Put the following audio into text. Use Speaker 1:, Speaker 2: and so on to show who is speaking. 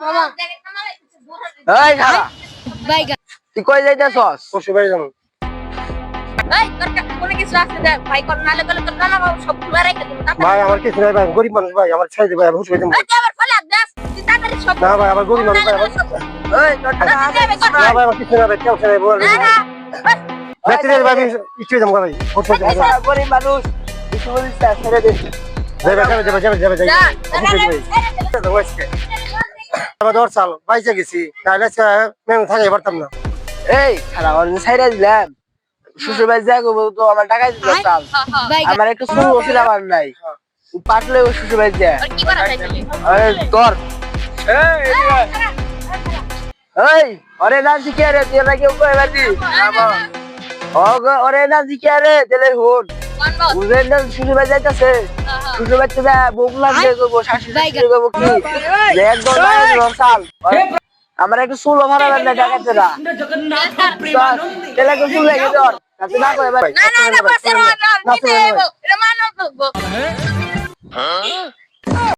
Speaker 1: এই খারা তুই কই যাইতেছস?
Speaker 2: শ্বশুর বাড়ি যাবো। ভাই আমার কিছু নাই ভাই, গরিব মানুষ ভাই, আমার ছেড়ে দে ভাই, আমি হুশ হইতাম। না ভাই আমার গরিব মানুষ ভাই,
Speaker 1: এই তোর টাকা
Speaker 2: না ভাই আমার কিছু নাই ভাই, কেউ ছেড়ে বল দেখতে দে ভাই, আমি ইচ্ছে হইতাম ভাই, হুশ হইতাম ভাই।
Speaker 1: গরিব মানুষ কিছু বলিস না, ছেড়ে দে।
Speaker 2: যাবে যাবে আমার দর চাল বাইচে গেছি, তাহলে মেনু থাকাই পারতাম না।
Speaker 1: এই খারা ওর ছাইরা দিলাম, শ্বশুর বাড়ি যা করবো তো আমার টাকা দিতে চাল, আমার একটু শুরু হচ্ছিল আমার নাই, পাটলে ও শ্বশুর বাড়ি যা তোর। এই ওরে না শিখে রে তুই না কেউ কই বাড়ি ওরে না শিখে রে তেলে হুন বুঝেন না শ্বশুর বাড়ি যাইতেছে, শ্বশুর বাড়িতে যা বউ লাগবে করবো, শাশুড়ি করবো কি একদম চাল। আমার একটু চুল ভাড়া লাগবে টাকাতে না তেলে একটু চুল লেগে তোর না করে ভাই।